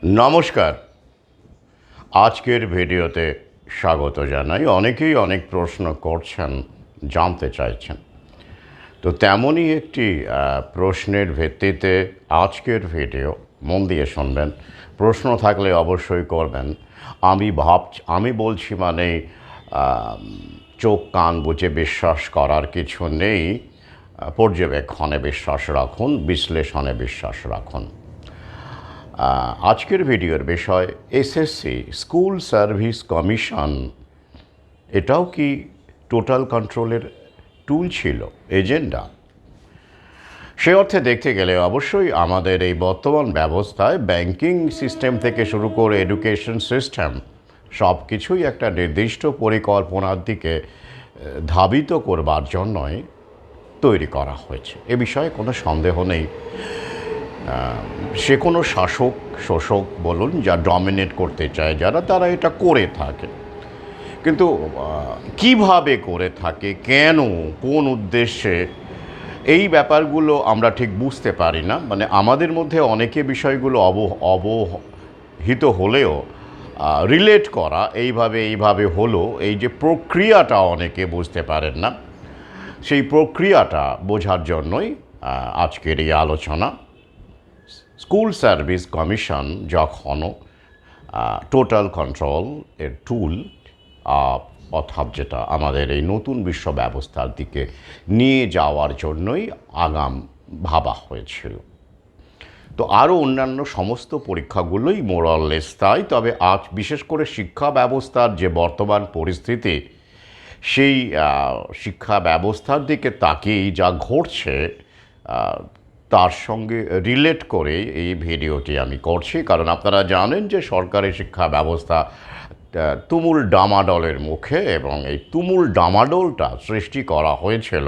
নমস্কার। আজকের ভিডিওতে স্বাগত জানাই। অনেকেই অনেক প্রশ্ন করছেন, জানতে চাইছেন। তো তেমনই একটি প্রশ্নের ভিত্তিতে আজকের ভিডিও। মন দিয়ে শুনবেন। প্রশ্ন থাকলে অবশ্যই করবেন। আমি বলছি মানে চোখ কান বুজে বিশ্বাস করার কিছু নেই। পর্যবেক্ষণে বিশ্বাস রাখুন, বিশ্লেষণে বিশ্বাস রাখুন। আজকের ভিডিওর বিষয় এসএসসি স্কুল সার্ভিস কমিশন। এটাও কি টোটাল কন্ট্রোলের টুল ছিল, এজেন্ডা? সে অর্থে দেখতে গেলে অবশ্যই আমাদের এই বর্তমান ব্যবস্থায় ব্যাংকিং সিস্টেম থেকে শুরু করে এডুকেশন সিস্টেম সব কিছুই একটা নির্দিষ্ট পরিকল্পনার দিকে ধাবিত করবার জন্যই তৈরি করা হয়েছে। এ বিষয়ে কোনো সন্দেহ নেই। সে কোনো শাসক শোষক বলুন, যা ডমিনেট করতে চায় যারা, তারা এটা করে থাকে। কিন্তু কিভাবে করে থাকে, কেন, কোন উদ্দেশ্যে, এই ব্যাপারগুলো আমরা ঠিক বুঝতে পারি না। মানে আমাদের মধ্যে অনেকে বিষয়গুলো অবহিত হলেও রিলেট করা এইভাবে হলো, এই যে প্রক্রিয়াটা অনেকে বুঝতে পারেন না। সেই প্রক্রিয়াটা বোঝার জন্যই আজকের এই আলোচনা। স্কুল সার্ভিস কমিশন যখন টোটাল কন্ট্রোল এর টুল, অর্থাৎ যেটা আমাদের এই নতুন বিশ্ব ব্যবস্থার দিকে নিয়ে যাওয়ার জন্যই আগাম ভাবা হয়েছিল। তো আরও অন্যান্য সমস্ত পরীক্ষাগুলোই মোরাললেস তাই। তবে আজ বিশেষ করে শিক্ষা ব্যবস্থার যে বর্তমান পরিস্থিতি, সেই শিক্ষা ব্যবস্থার দিকে তাকিয়েই যা ঘটছে তার সঙ্গে রিলেট করে এই ভিডিওটি আমি করছি। কারণ আপনারা জানেন যে সরকারি শিক্ষা ব্যবস্থা তুমুল ডামাডোলের মুখে, এবং এই তুমুল ডামাডোলটা সৃষ্টি করা হয়েছিল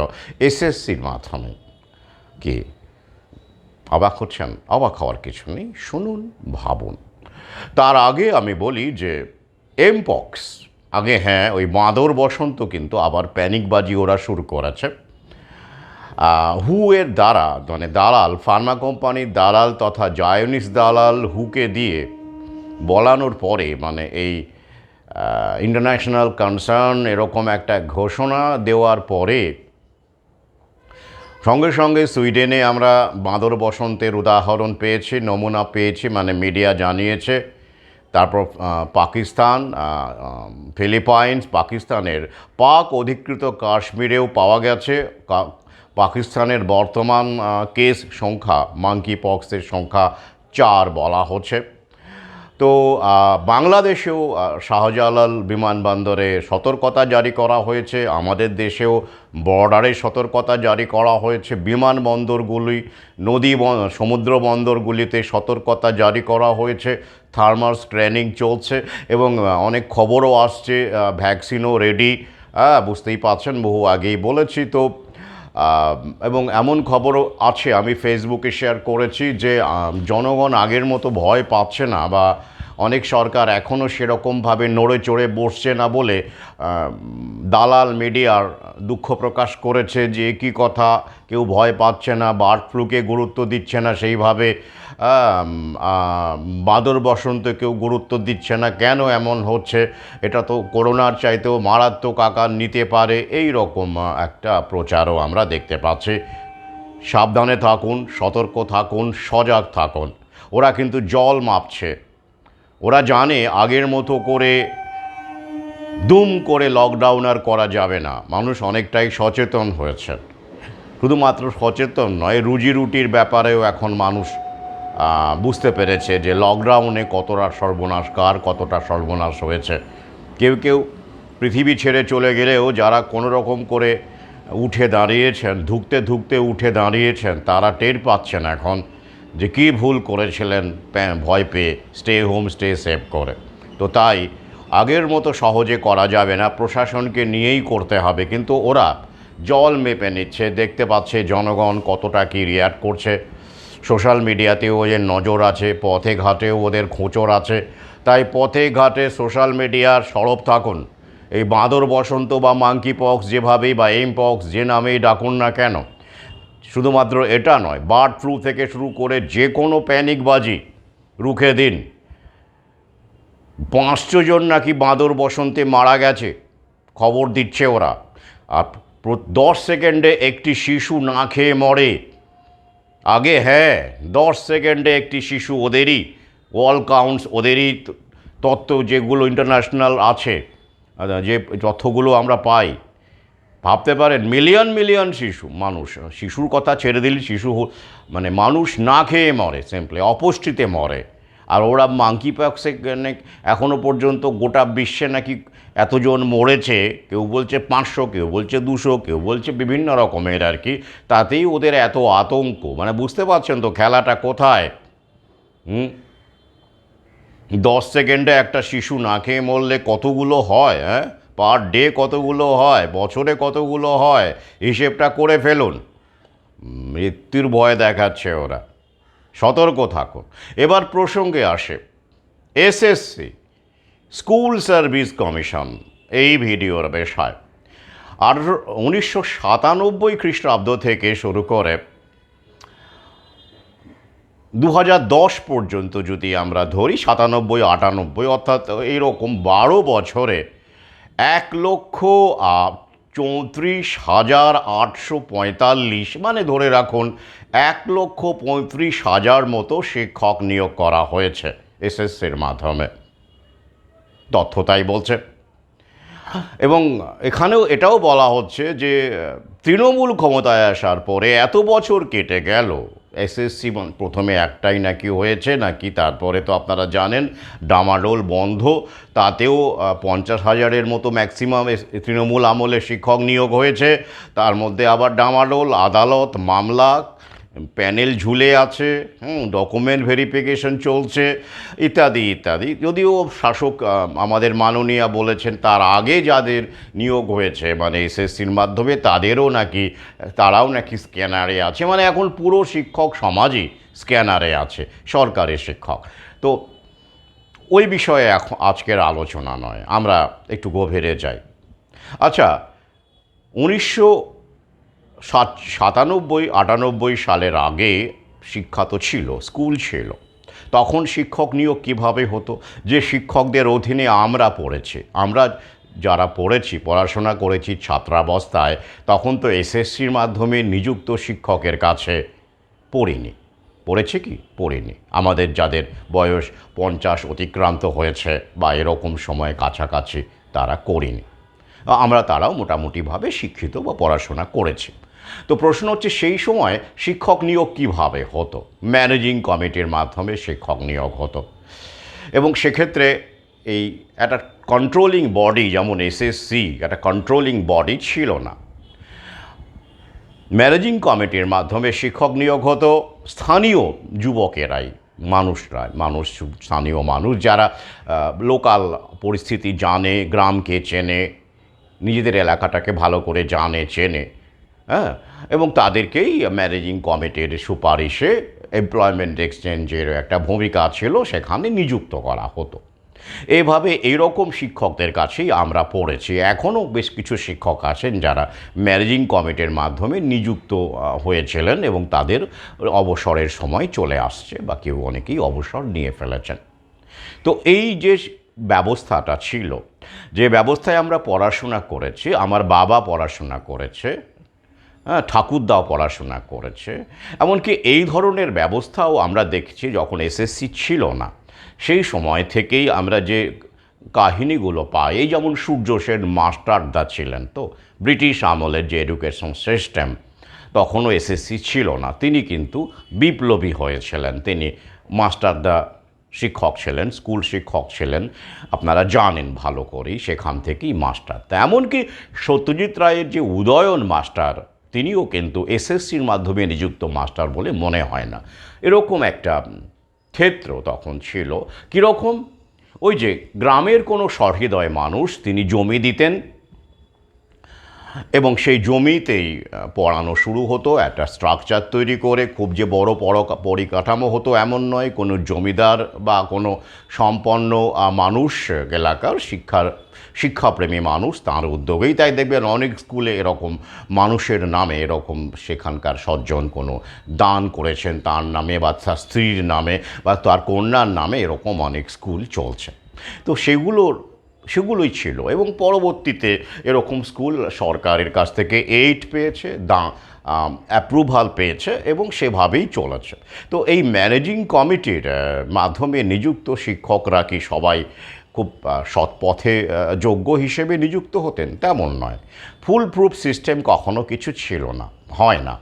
এসএসসির মাধ্যমে। কি অবাক হচ্ছেন? অবাক হওয়ার কিছু নেই, শুনুন, ভাবুন। তার আগে আমি বলি যে এমপক্স, আগে হ্যাঁ ওই বাঁদর বসন্ত, কিন্তু আবার প্যানিকবাজি ওরা শুরু করেছে। হু এর দ্বারা, মানে দালাল, ফার্মা কোম্পানির দালাল তথা জায়নিস দালাল হুকে দিয়ে বলানোর পরে, মানে এই ইন্টারন্যাশনাল কনসার্ন এরকম একটা ঘোষণা দেওয়ার পরে সঙ্গে সঙ্গে সুইডেনে আমরা বাঁদর বসন্তের উদাহরণ পেয়েছি, নমুনা পেয়েছি, মানে মিডিয়া জানিয়েছে। তারপর পাকিস্তান, ফিলিপাইন্স, পাকিস্তানের পাক অধিকৃত কাশ্মীরেও পাওয়া গেছে। পাকিস্তানের বর্তমান কেস সংখ্যা, মাঙ্কি পক্সের সংখ্যা 4 বলা হচ্ছে। তো বাংলাদেশেও শাহজালাল বিমানবন্দরে সতর্কতা জারি করা হয়েছে। আমাদের দেশেও বর্ডারে সতর্কতা জারি করা হয়েছে। বিমানবন্দরগুলি, সমুদ্র বন্দরগুলিতে সতর্কতা জারি করা হয়েছে। থার্মাল স্ক্যানিং চলছে এবং অনেক খবরও আসছে, ভ্যাকসিনও রেডি। বুঝতেই পারছেন, বহু আগেই বলেছি তো। এবং এমন খবরও আছে, আমি ফেসবুকে শেয়ার করেছি, যে জনগণ আগের মতো ভয় পাচ্ছে না, বা অনেক সরকার এখনও সেরকমভাবে নড়ে চড়ে বসছে না বলে দালাল মিডিয়ার দুঃখ প্রকাশ করেছে যে কি কথা, কেউ ভয় পাচ্ছে না, বার্ড ফ্লুকে গুরুত্ব দিচ্ছে না সেইভাবে, বাদর বসন্ত কেউ গুরুত্ব দিচ্ছে না। কেন এমন হচ্ছে? এটা তো করোনার চাইতেও মারাত্মক আকার নিতে পারে, এই রকম একটা প্রচারও আমরা দেখতে পাচ্ছি। সাবধানে থাকুন, সতর্ক থাকুন, সজাগ থাকুন। ওরা কিন্তু জল মাপছে। ওরা জানে আগের মতো করে দুম করে লকডাউন আর করা যাবে না। মানুষ অনেকটাই সচেতন হয়েছে। শুধুমাত্র সচেতন নয়, রুজি রুটির ব্যাপারেও এখন মানুষ বুঝতে পেরেছে যে লকডাউনে কতটা সর্বনাশ, কার কতটা সর্বনাশ হয়েছে। কেউ কেউ পৃথিবী ছেড়ে চলে গেলেও যারা কোনো রকম করে উঠে দাঁড়িয়েছেন, ধুঁকতে উঠে দাঁড়িয়েছেন, তারা টের পাচ্ছেন এখন যে কী ভুল করেছিলেন ভয় পেয়ে স্টে হোম, স্টে সেভ করে। তো তাই আগের মতো সহজে করা যাবে না, প্রশাসনকে নিয়েই করতে হবে। কিন্তু ওরা জল মেপে নিচ্ছে, দেখতে পাচ্ছে জনগণ কতটা কী রিয়্যাক্ট করছে। সোশ্যাল মিডিয়াতেও ওদের নজর আছে, পথে ঘাটেও ওদের খোঁচর আছে। তাই পথে ঘাটে সোশ্যাল মিডিয়ার সরব থাকুন। এই বাঁদর বসন্ত বা মাঙ্কি পক্স যেভাবেই, বা এম পক্স যে নামেই ডাকুন না কেন, শুধুমাত্র এটা নয়, বার্ড ফ্লু থেকে শুরু করে যে কোনো প্যানিকবাজি রুখে দিন। 500 জন নাকি বাঁদর বসন্তে মারা গেছে, খবর দিচ্ছে ওরা। আর 10 সেকেন্ডে একটি শিশু না খেয়ে মরে। আগে হ্যাঁ, 10 সেকেন্ডে একটি শিশু, ওদেরই ওয়াল কাউন্টস, ওদেরই তথ্য যেগুলো ইন্টারন্যাশনাল আছে, যে তথ্যগুলো আমরা পাই, ভাবতে পারেন মিলিয়ন মিলিয়ন মানুষ, শিশুর কথা ছেড়ে দিলে শিশু মানে মানুষ না খেয়ে মরে, সিম্পলি অপুষ্টিতে মরে। আর ওরা মাঙ্কি পক্সে এখনও পর্যন্ত গোটা বিশ্বে নাকি এতজন মরেছে, কেউ বলছে 500, কেউ বলছে 200, কেউ বলছে বিভিন্ন রকমের আর কি। তাতেই ওদের এত আতঙ্ক, মানে বুঝতে পারছেন তো খেলাটা কোথায়। 10 সেকেন্ডে একটা শিশু না খেয়ে মরলে কতগুলো হয়, হ্যাঁ, পার ডে কতগুলো হয়, বছরে কতগুলো হয়, হিসেবটা করে ফেলুন। মৃত্যুর ভয় দেখাচ্ছে ওরা, সতর্ক থাকুন। এবার প্রসঙ্গে আসে এসএসসি, স্কুল সার্ভিস কমিশন, এই ভিডিওর বিষয়। আর 1997 খ্রিস্টাব্দ থেকে শুরু করে 2010 পর্যন্ত যদি আমরা ধরি, 97-98, অর্থাৎ এইরকম 12 বছরে 1,34,845, মানে ধরে রাখুন 1,35,000 মতো শিক্ষক নিয়োগ করা হয়েছে এসএসসির মাধ্যমে, তথ্য তাই বলছে। এবং এখানেও এটাও বলা হচ্ছে যে তৃণমূল ক্ষমতায় আসার পরে এত বছর কেটে গেল, এসএসসি প্রথমে একটাই নাকি হয়েছে, নাকি তারপরে তো আপনারা জানেন ডামাডোল বন্ধ, তাতেও 50,000-এর মতো ম্যাক্সিমাম তৃণমূল আমলে শিক্ষক নিয়োগ হয়েছে। তার মধ্যে আবার ডামাডোল, আদালত, মামলা, প্যানেল ঝুলে আছে, ডকুমেন্ট ভেরিফিকেশন চলছে, ইত্যাদি ইত্যাদি। যদিও শাসক আমাদের মাননীয়া বলেছেন তার আগে যাদের নিয়োগ হয়েছে মানে এসএসসির মাধ্যমে, তারাও নাকি স্ক্যানারে আছে, মানে এখন পুরো শিক্ষক সমাজই স্ক্যানারে আছে, সরকারি শিক্ষক। তো ওই বিষয়ে এখন আজকের আলোচনা নয়, আমরা একটু গভীরে যাই। আচ্ছা, 1997-98 সালের আগে শিক্ষা তো ছিল, স্কুল ছিল, তখন শিক্ষক নিয়োগ কীভাবে হতো? যে শিক্ষকদের অধীনে আমরা পড়েছি, আমরা যারা পড়াশোনা করেছি ছাত্রাবস্থায়, তখন তো এসএসসির মাধ্যমে নিযুক্ত শিক্ষকের কাছে পড়েছি কি পড়িনি। আমাদের যাদের বয়স 50 অতিক্রান্ত হয়েছে বা এরকম সময় কাছাকাছি, তারা করিনি। তারাও মোটামুটিভাবে শিক্ষিত বা পড়াশোনা করেছি। তো প্রশ্ন হচ্ছে সেই সময় শিক্ষক নিয়োগ কীভাবে হতো? ম্যানেজিং কমিটির মাধ্যমে শিক্ষক নিয়োগ হতো। এবং সেক্ষেত্রে এই একটা কন্ট্রোলিং বডি, যেমন এসএসসি একটা কন্ট্রোলিং বডি ছিল না। ম্যানেজিং কমিটির মাধ্যমে শিক্ষক নিয়োগ হতো স্থানীয় যুবকেরাই, স্থানীয় মানুষ যারা লোকাল পরিস্থিতি জানে, গ্রামকে চেনে, নিজেদের এলাকাটাকে ভালো করে চেনে, হ্যাঁ, এবং তাদেরকেই ম্যানেজিং কমিটির সুপারিশে এমপ্লয়মেন্ট এক্সচেঞ্জের একটা ভূমিকা ছিল, সেখানে নিযুক্ত করা হতো। এইভাবে এইরকম শিক্ষকদের কাছেই আমরা পড়েছি। এখনও বেশ কিছু শিক্ষক আছেন যারা ম্যানেজিং কমিটির মাধ্যমে নিযুক্ত হয়েছিলেন এবং তাদের অবসরের সময় চলে আসছে, বা অনেকেই অবসর নিয়ে ফেলেছেন। তো এই যে ব্যবস্থাটা ছিল, যে ব্যবস্থায় আমরা পড়াশোনা করেছি, আমার বাবা পড়াশোনা করেছে, ঠাকুরদাও পড়াশোনা করেছে, এমনকি এই ধরনের ব্যবস্থাও আমরা দেখছি যখন এসএসসি ছিল না, সেই সময় থেকেই আমরা যে কাহিনীগুলো পাই, এই যেমন সূর্য সেন মাস্টারদা ছিলেন, তো ব্রিটিশ আমলের যে এডুকেশন সিস্টেম, তখনও এসএসসি ছিল না, তিনি কিন্তু বিপ্লবী হয়েছিলেন। তিনি মাস্টারদা শিক্ষক ছিলেন, স্কুল শিক্ষক ছিলেন, আপনারা জানেন ভালো করেই, সেখান থেকেই মাস্টারদা। এমনকি সত্যজিৎ রায়ের যে উদয়ন মাস্টার, তিনিও কিন্তু এসএসসির মাধ্যমে নিযুক্ত মাস্টার বলে মনে হয় না। এরকম একটা ক্ষেত্র তখন ছিল। কীরকম? ওই যে গ্রামের কোনো সহৃদয় মানুষ, তিনি জমি দিতেন এবং সেই জমিতেই পড়ানো শুরু হতো, একটা স্ট্রাকচার তৈরি করে। খুব যে বড় পরিকাঠামো হতো এমন নয়, কোনো জমিদার বা কোনো সম্পন্ন মানুষ, এলাকার শিক্ষাপ্রেমী মানুষ, তার উদ্যোগেই, তাই দেখবেন অনেক স্কুলে এরকম মানুষের নামে, এরকম সেখানকার সজ্জন কোনো দান করেছেন তার নামে, বা তার স্ত্রীর নামে, বা তার কন্যার নামে, এরকম অনেক স্কুল চলছে। তো সেগুলোই ছিল, এবং পরবর্তীতে এরকম স্কুল সরকারের কাছ থেকে এইড পেয়েছে, অ্যাপ্রুভাল পেয়েছে, এবং সেভাবেই চলেছে। তো এই ম্যানেজিং কমিটির মাধ্যমে নিযুক্ত শিক্ষকরা কি সবাই খুব সৎ পথে যোগ্য হিসেবে নিযুক্ত হতেন? তেমন নয়। ফুল প্রুফ সিস্টেম কখনো কিছু ছিল না, হয় না।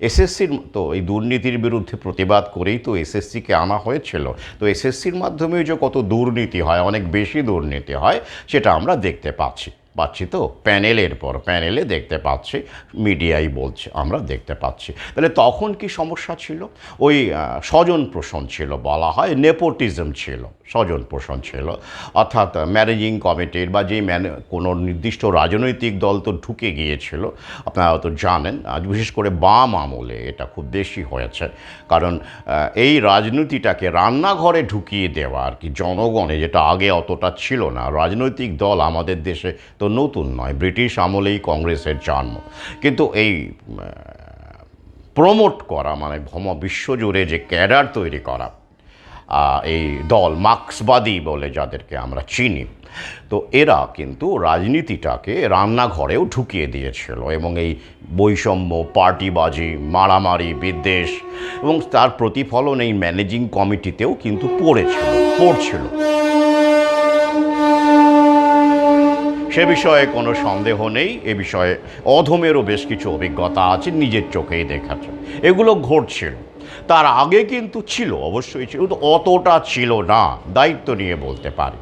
এসএসসির তো এই দুর্নীতির বিরুদ্ধে প্রতিবাদ করেই তো এসএসসিকে আনা হয়েছিল। তো এসএসসির মাধ্যমেও যে কত দুর্নীতি হয়, অনেক বেশি দুর্নীতি হয়, সেটা আমরা দেখতে পাচ্ছি তো প্যানেলের পর প্যানেলে দেখতে পাচ্ছি, মিডিয়াই বলছে, আমরা দেখতে পাচ্ছি। তাহলে তখন কি সমস্যা ছিল? ওই স্বজন পোষণ ছিল, বলা হয় নেপোটিজম ছিল, স্বজন পোষণ ছিল। অর্থাৎ ম্যানেজিং কমিটির বা যেই কোনো নির্দিষ্ট রাজনৈতিক দল তো ঢুকে গিয়েছিল, আপনারা তো জানেন, বিশেষ করে বাম আমলে এটা খুব বেশি হয়েছে। কারণ এই রাজনীতিটাকে রান্নাঘরে ঢুকিয়ে দেওয়া আর কি জনগণে, যেটা আগে অতটা ছিল না। রাজনৈতিক দল আমাদের দেশে তো নতুন নয়, ব্রিটিশ আমলেই কংগ্রেসের জন্ম। কিন্তু এই প্রমোট করা, মানে বিশ্বজুড়ে যে ক্যাডার তৈরি করা, এই দল মার্ক্সবাদী বলে যাদেরকে আমরা চিনি, তো এরা কিন্তু রাজনীতিটাকে রান্নাঘরেও ঢুকিয়ে দিয়েছিল, এবং এই বৈষম্য, পার্টিবাজি, মারামারি, বিদ্বেষ, এবং তার প্রতিফলন এই ম্যানেজিং কমিটিতেও কিন্তু পড়ছিল। সে বিষয়ে কোনো সন্দেহ নেই। এ বিষয়ে অধমেরও বেশ কিছু অভিজ্ঞতা আছে, নিজের চোখেই দেখাচ্ছে এগুলো ঘটছিল। তার আগে কিন্তু ছিল, অবশ্যই ছিল, কিন্তু অতটা ছিল না, দায়িত্ব নিয়ে বলতে পারি।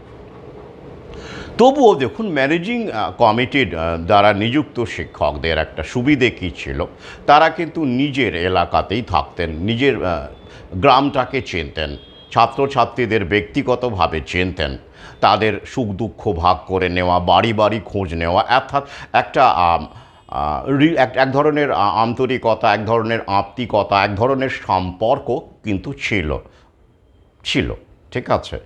তবুও দেখুন, ম্যানেজিং কমিটির দ্বারা নিযুক্ত শিক্ষকদের একটা সুবিধে কী ছিল, তারা কিন্তু নিজের এলাকাতেই থাকতেন, নিজের গ্রামটাকে চিনতেন, ছাত্রছাত্রীদের ব্যক্তিগতভাবে চিনতেন, তাদের সুখ দুঃখ ভাগ করে নেওয়া, বাড়ি বাড়ি খোঁজ নেওয়া, অর্থাৎ একটা এক ধরনের আন্তরিকতা, এক ধরনের আত্মিকতা, এক ধরনের সম্পর্ক কিন্তু ছিল। ঠিক আছে?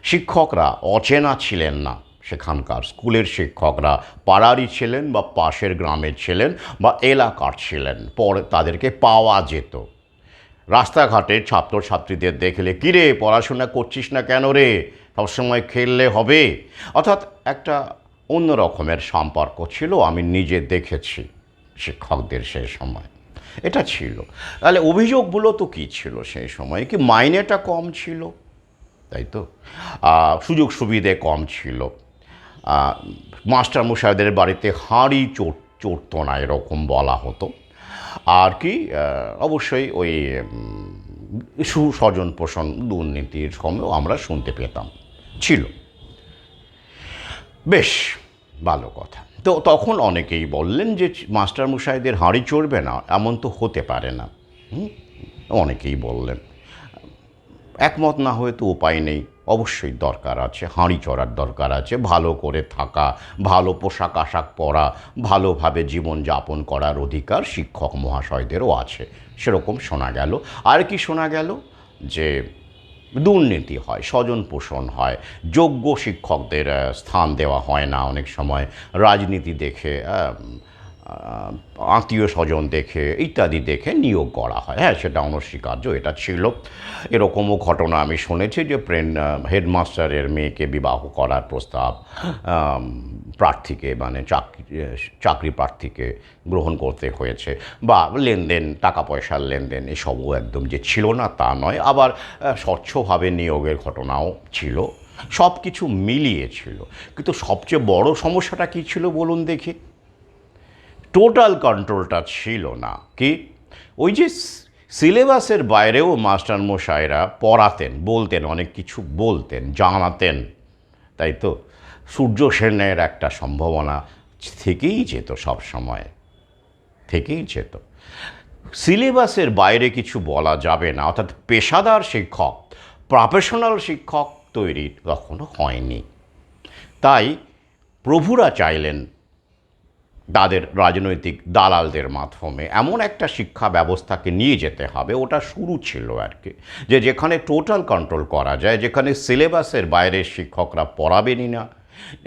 শিক্ষকরা অচেনা ছিলেন না। সেখানকার স্কুলের শিক্ষকরা পাড়ারই ছিলেন, বা পাশের গ্রামের ছিলেন, বা এলাকার ছিলেন, পরে তাদেরকে পাওয়া যেত। রাস্তাঘাটে ছাত্রছাত্রীদের দেখলে, কিরে পড়াশোনা করছিস না কেন রে, সবসময় খেললে হবে? অর্থাৎ একটা অন্য রকমের সম্পর্ক ছিল, আমি নিজে দেখেছি শিক্ষকদের সেই সময়। এটা ছিল। তাহলে অভিযোগগুলো তো কী ছিল সেই সময়? কি মাইনেটা কম ছিল, তাই তো? সুযোগ সুবিধে কম ছিল। মাস্টারমশাইদের বাড়িতে হাঁড়ি চড়তো না, এরকম বলা হতো। আর কি অবশ্যই ওই সুস্বজন পোষণ দুর্নীতির সময়ও আমরা শুনতে পেতাম, ছিল। বেশ ভালো কথা। তো তখন অনেকেই বললেন যে মাস্টারমশাইদের হাঁড়ি চড়বে না, এমন তো হতে পারে না। অনেকেই বললেন। একমত না হয়ে তো উপায় নেই, অবশ্যই দরকার আছে, হাঁড়ি চড়ার দরকার আছে, ভালো করে থাকা, ভালো পোশাক আশাক পরা, ভালোভাবে জীবনযাপন করার অধিকার শিক্ষক মহাশয়দেরও আছে, সেরকম শোনা গেল। আর কি শোনা গেল? যে দুর্নীতি হয়, স্বজন পোষণ হয়, যোগ্য শিক্ষকদের স্থান দেওয়া হয় না, অনেক সময় রাজনীতি দেখে, আত্মীয় স্বজন দেখে, ইত্যাদি দেখে নিয়োগ করা হয়। হ্যাঁ, সেটা অনস্বীকার্য, এটা ছিল। এরকমও ঘটনা আমি শুনেছি যে হেডমাস্টারের মেয়েকে বিবাহ করার প্রস্তাব প্রার্থীকে, মানে চাকরি প্রার্থীকে গ্রহণ করতে হয়েছে, বা লেনদেন, টাকা পয়সার লেনদেন, এসবও একদম যে ছিল না তা নয়। আবার স্বচ্ছভাবে নিয়োগের ঘটনাও ছিল, সব কিছু মিলিয়ে ছিল। কিন্তু সবচেয়ে বড় সমস্যাটা কী ছিল বলুন দেখি? টোটাল কন্ট্রোলটা ছিল না। কি? ওই যে সিলেবাসের বাইরেও মাস্টারমশাইরা পড়াতেন, বলতেন, অনেক কিছু বলতেন, জানাতেন, তাই তো? সূর্য সেনের একটা সম্ভাবনা থেকেই যেত, সব সময় থেকেই যেত। সিলেবাসের বাইরে কিছু বলা যাবে না, অর্থাৎ পেশাদার শিক্ষক, প্রফেশনাল শিক্ষক তৈরি কখনো হয়নি। তাই প্রভুরা চাইলেন তাদের রাজনৈতিক দালালদের মাধ্যমে এমন একটা শিক্ষা ব্যবস্থাকে নিয়ে যেতে হবে, ওটা শুরু ছিল আর কি, যে যেখানে টোটাল কন্ট্রোল করা যায়, যেখানে সিলেবাসের বাইরের শিক্ষকরা পড়াবেনই না,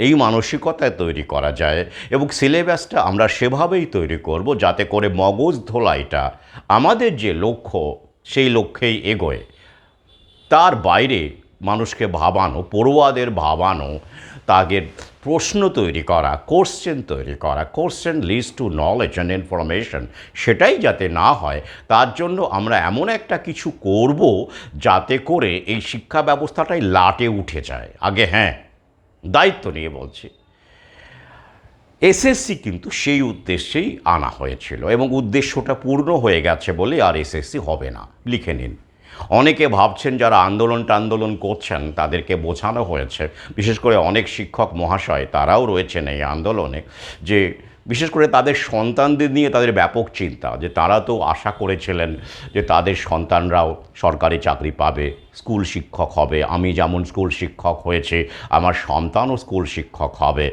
এই মানসিকতায় তৈরি করা যায়। এবং সিলেবাসটা আমরা সেভাবেই তৈরি করব যাতে করে মগজ ধোলাইটা আমাদের যে লক্ষ্য, সেই লক্ষ্যেই এগোয়, তার বাইরে মানুষকে ভাবানো, পড়ুয়াদের ভাবানো, তাদের প্রশ্ন তৈরি করা, question leads to knowledge and information, সেটাই যাতে না হয় তার জন্য আমরা এমন একটা কিছু করব যাতে করে এই শিক্ষা ব্যবস্থাটাই লাটে উঠে যায়। আগে হ্যাঁ, দায়িত্ব নিয়ে বলছি, এসএসসি কিন্তু সেই উদ্দেশ্যেই আনা হয়েছিল এবং উদ্দেশ্যটা পূর্ণ হয়ে গেছে বলে আর এসএসসি হবে না, লিখে নিন। অনেকে ভাবছেন যারা আন্দোলন করছেন তাদেরকে বোঝানো হয়েছে, বিশেষ করে অনেক শিক্ষক মহাশয় তারাও রয়েছেন এই আন্দোলনে, যে বিশেষ করে তাদের সন্তানদের নিয়ে তাদের ব্যাপক চিন্তা, যে তারা তো আশা করেছিলেন যে তাদের সন্তানরাও সরকারি চাকরি পাবে, স্কুল শিক্ষক হবে, আমি যেমন স্কুল শিক্ষক হয়েছে আমার সন্তানও স্কুল শিক্ষক হবে,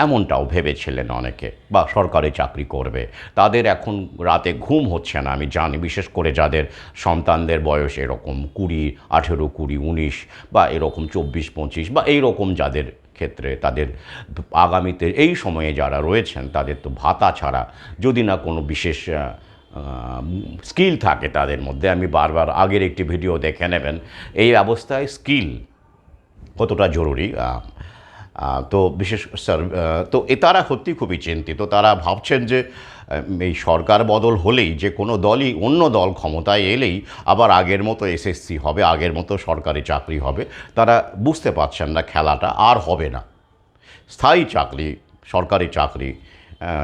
এমনটাও ভেবেছিলেন অনেকে, বা সরকারি চাকরি করবে। তাদের এখন রাতে ঘুম হচ্ছে না আমি জানি, বিশেষ করে যাদের সন্তানদের বয়স এরকম 20, 18, 20, 19 বা এরকম 24, 25 বা এইরকম যাদের ক্ষেত্রে, তাদের আগামীতে এই সময়ে যারা রয়েছেন তাদের তো ভাতা ছাড়া, যদি না কোনো বিশেষ স্কিল থাকে তাদের মধ্যে, আমি বারবার আগের একটি ভিডিও দেখে নেবেন এই অবস্থায় স্কিল কতটা জরুরি। তো বিশেষ স্যার, তো তারা সত্যি খুবই চিন্তিত। তারা ভাবছেন যে এই সরকার বদল হলেই, যে কোনো দলই, অন্য দল ক্ষমতায় এলেই আবার আগের মতো এসএসসি হবে, আগের মতো সরকারি চাকরি হবে। তারা বুঝতে পারছেন না খেলাটা আর হবে না। স্থায়ী চাকরি, সরকারি চাকরি,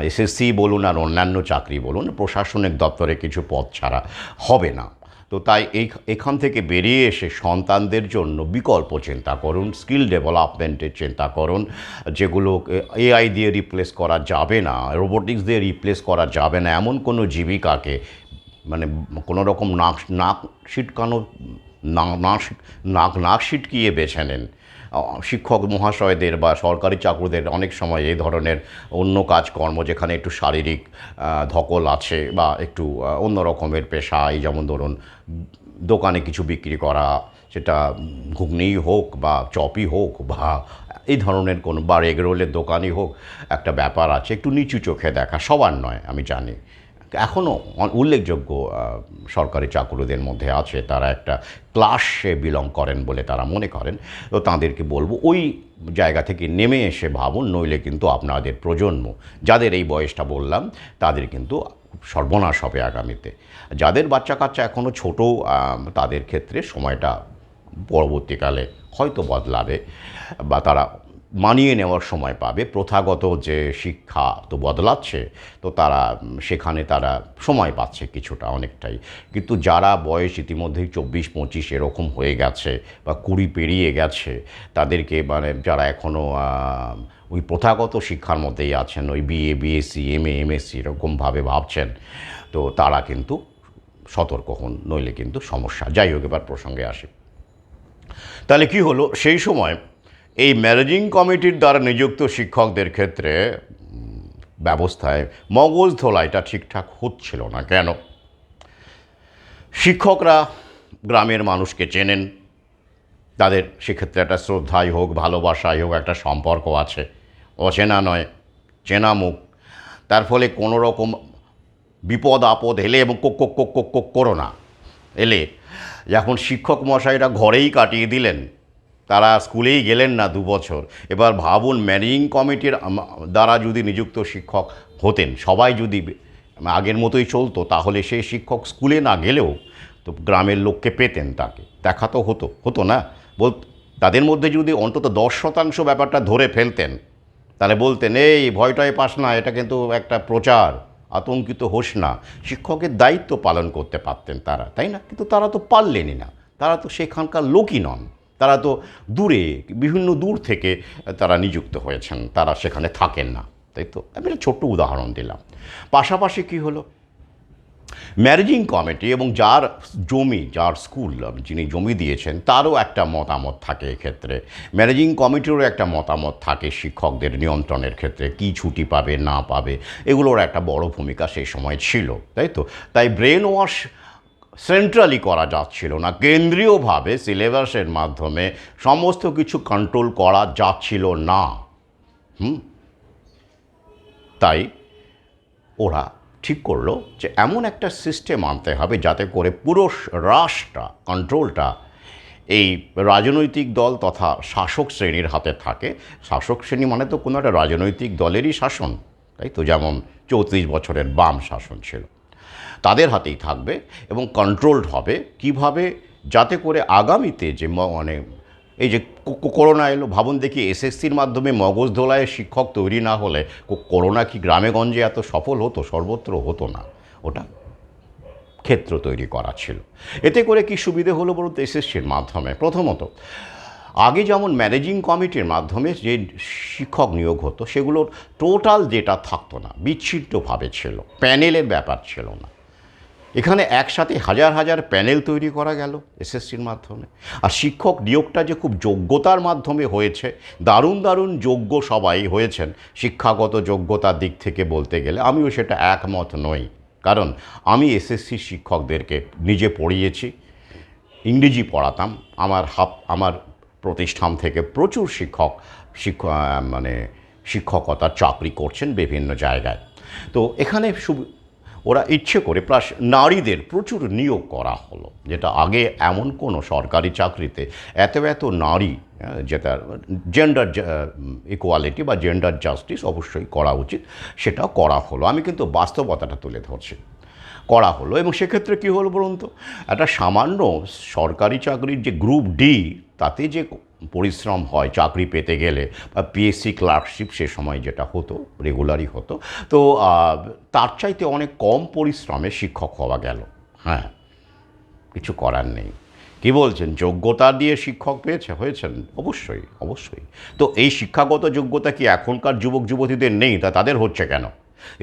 এসএসসি বলুন আর অন্যান্য চাকরি বলুন, প্রশাসনিক দপ্তরে কিছু পদ ছাড়া হবে না। তো তাই এখান থেকে বেরিয়ে এসে সন্তানদের জন্য বিকল্প চিন্তা করুন, স্কিল ডেভেলপমেন্টের চিন্তা করুন, যেগুলো এআই দিয়ে রিপ্লেস করা যাবে না, রোবোটিক্স দিয়ে রিপ্লেস করা যাবে না, এমন কোনো জীবিকাকে, মানে কোনো রকম নাক ছিটকানো, নাক ছিটকিয়ে বেছে নেন। শিক্ষক মহাশয়দের বা সরকারি চাকরিদের অনেক সময় এই ধরনের অন্য কাজকর্ম, যেখানে একটু শারীরিক ধকল আছে বা একটু অন্য রকমের পেশা, এই যেমন ধরুন দোকানে কিছু বিক্রি করা, সেটা ঘুগনিই হোক বা চপই হোক বা এই ধরনের কোনো, বা এগরোলের দোকানই হোক, একটা ব্যাপার আছে একটু নিচু চোখে দেখা, সবার নয় আমি জানি, এখনও উল্লেখযোগ্য সরকারি চাকরিদের মধ্যে আছে, তারা একটা ক্লাসে বিলং করেন বলে তারা মনে করেন। তো তাদেরকে বলবো ওই জায়গা থেকে নেমে এসে ভাবুন, নইলে কিন্তু আপনাদের প্রজন্ম, যাদের এই বয়সটা বললাম, তাদের কিন্তু সর্বনাশ হবে আগামীতে। যাদের বাচ্চা কাচ্চা এখনও ছোটো, তাদের ক্ষেত্রে সময়টা পরবর্তীকালে হয়তো বদলাবে, বা তারা মানিয়ে নেওয়ার সময় পাবে। প্রথাগত যে শিক্ষা তো বদলাচ্ছে, তো তারা সেখানে তারা সময় পাচ্ছে কিছুটা, অনেকটাই। কিন্তু যারা বয়স ইতিমধ্যেই 24, 25 এরকম হয়ে গেছে বা 20 পেরিয়ে গেছে, তাদেরকে, মানে যারা এখনও ওই প্রথাগত শিক্ষার মধ্যেই আছেন, ওই বিএ, বিএসসি, এমএ, এমএসসি এরকমভাবে ভাবছেন, তো তারা কিন্তু সতর্ক হন, নইলে কিন্তু সমস্যা। যাই হোক, এবার প্রসঙ্গে আসি। তাহলে কি হলো সেই সময়, এই ম্যানেজিং কমিটির দ্বারা নিযুক্ত শিক্ষকদের ক্ষেত্রে ব্যবস্থায় মগজ ধোলাইটা ঠিকঠাক হচ্ছিল না। কেন? শিক্ষকরা গ্রামের মানুষকে চেনেন, তাদের সেক্ষেত্রে একটা শ্রদ্ধাই হোক, ভালোবাসাই হোক, একটা সম্পর্ক আছে, অচেনা নয়, চেনা মুখ। তার ফলে কোনো রকম বিপদ আপদ এলে, এবং Coke Coke Coke Coke Coke corona এলে, যখন শিক্ষক মশাইরা ঘরেই কাটিয়ে দিলেন, তারা স্কুলেই গেলেন না 2 বছর। এবার ভাবুন, ম্যানেজিং কমিটির দ্বারা যদি নিযুক্ত শিক্ষক হতেন, সবাই যদি আগের মতোই চলতো, তাহলে সেই শিক্ষক স্কুলে না গেলেও তো গ্রামের লোককে পেতেন, তাকে দেখা তো হতো না। তাদের মধ্যে যদি অন্তত 10% ব্যাপারটা ধরে ফেলতেন, তাহলে বলতেন এই ভয়টায় পাস না, এটা কিন্তু একটা প্রচার, আতঙ্কিত হোস না, শিক্ষকের দায়িত্ব পালন করতে পারতেন তারা, তাই না? কিন্তু তারা তো পারলেনই না। তারা তো সেখানকার লোকই নন, তারা তো দূরে, বিভিন্ন দূর থেকে তারা নিযুক্ত হয়েছেন, তারা সেখানে থাকেন না, তাই তো? আমি একটা ছোট্ট উদাহরণ দিলাম। পাশাপাশি কি হলো, ম্যানেজিং কমিটি এবং যার জমি, যার স্কুল, যিনি জমি দিয়েছেন, তারও একটা মতামত থাকে এক্ষেত্রে। ম্যানেজিং কমিটিরও একটা মতামত থাকে শিক্ষকদের নিয়ন্ত্রণের ক্ষেত্রে, কি ছুটি পাবে না পাবে, এগুলোর একটা বড় ভূমিকা সেই সময় ছিল, তাই তো? তাই ব্রেন ওয়াশ সেন্ট্রালি করা যাচ্ছিল না, কেন্দ্রীয়ভাবে সিলেবাসের মাধ্যমে সমস্ত কিছু কন্ট্রোল করা যাচ্ছিল না। তাই ওরা ঠিক করলো যে এমন একটা সিস্টেম আনতে হবে যাতে করে পুরো রাশটা, কন্ট্রোলটা এই রাজনৈতিক দল তথা শাসক শ্রেণীর হাতে থাকে। শাসক শ্রেণী মানে তো কোনো একটা রাজনৈতিক দলেরই শাসন, তাই তো, যেমন 34 বছরের বাম শাসন ছিল, তাদের হাতেই থাকবে এবং কন্ট্রোলড হবে কিভাবে, যাতে করে আগামীতে যে মানে এই যে করোনা এলো, ভাবুন দেখি এসএসসির মাধ্যমে মগজ ধোলায় শিক্ষক তৈরি না হলে করোনা কি গ্রামে গঞ্জে এত সফল হতো? সর্বত্র হতো না। ওটা ক্ষেত্র তৈরি করা ছিল। এতে করে কি সুবিধে হলো বলুন তো? এসএসসির মাধ্যমে প্রথমত আগে যেমন ম্যানেজিং কমিটির মাধ্যমে যে শিক্ষক নিয়োগ হতো সেগুলোর টোটাল ডেটা থাকতো না, বিচ্ছিন্নভাবে ছিল, প্যানেলের ব্যাপার ছিল না। এখানে একসাথে হাজার হাজার প্যানেল তৈরি করা গেল এসএসসির মাধ্যমে। আর শিক্ষক নিয়োগটা যে খুব যোগ্যতার মাধ্যমে হয়েছে, দারুণ দারুণ যোগ্য সবাই হয়েছেন শিক্ষাগত যোগ্যতার দিক থেকে বলতে গেলে, আমিও সেটা একমত নই। কারণ আমি এসএসসি শিক্ষকদেরকে নিজে পড়িয়েছি, ইংরেজি পড়াতাম, আমার প্রতিষ্ঠান থেকে প্রচুর মানে শিক্ষকতার চাকরি করছেন বিভিন্ন জায়গায়। তো এখানে ওরা ইচ্ছে করে প্লাস নারীদের প্রচুর নিয়োগ করা হলো, যেটা আগে এমন কোনো সরকারি চাকরিতে এত নারী, যেটা জেন্ডার ইকুয়ালিটি বা জেন্ডার জাস্টিস অবশ্যই করা উচিত, সেটাও করা হলো। আমি কিন্তু বাস্তবতাটা তুলে ধরছি, করা হলো। এবং সেক্ষেত্রে কী হলো বলুন তো? একটা সামান্য সরকারি চাকরির যে গ্রুপ ডি, তাতে যে পরিশ্রম হয় চাকরি পেতে গেলে, বা পিএসসি ক্লার্কশিপ সে সময় যেটা হতো, রেগুলারই হতো, তো তার চাইতে অনেক কম পরিশ্রমে শিক্ষক হওয়া গেল। হ্যাঁ, কিছু করার নেই। কী বলছেন, যোগ্যতা দিয়ে শিক্ষক হয়েছেন? অবশ্যই অবশ্যই। তো এই শিক্ষাগত যোগ্যতা কি এখনকার যুবক যুবতীদের নেই? তাদের হচ্ছে কেন?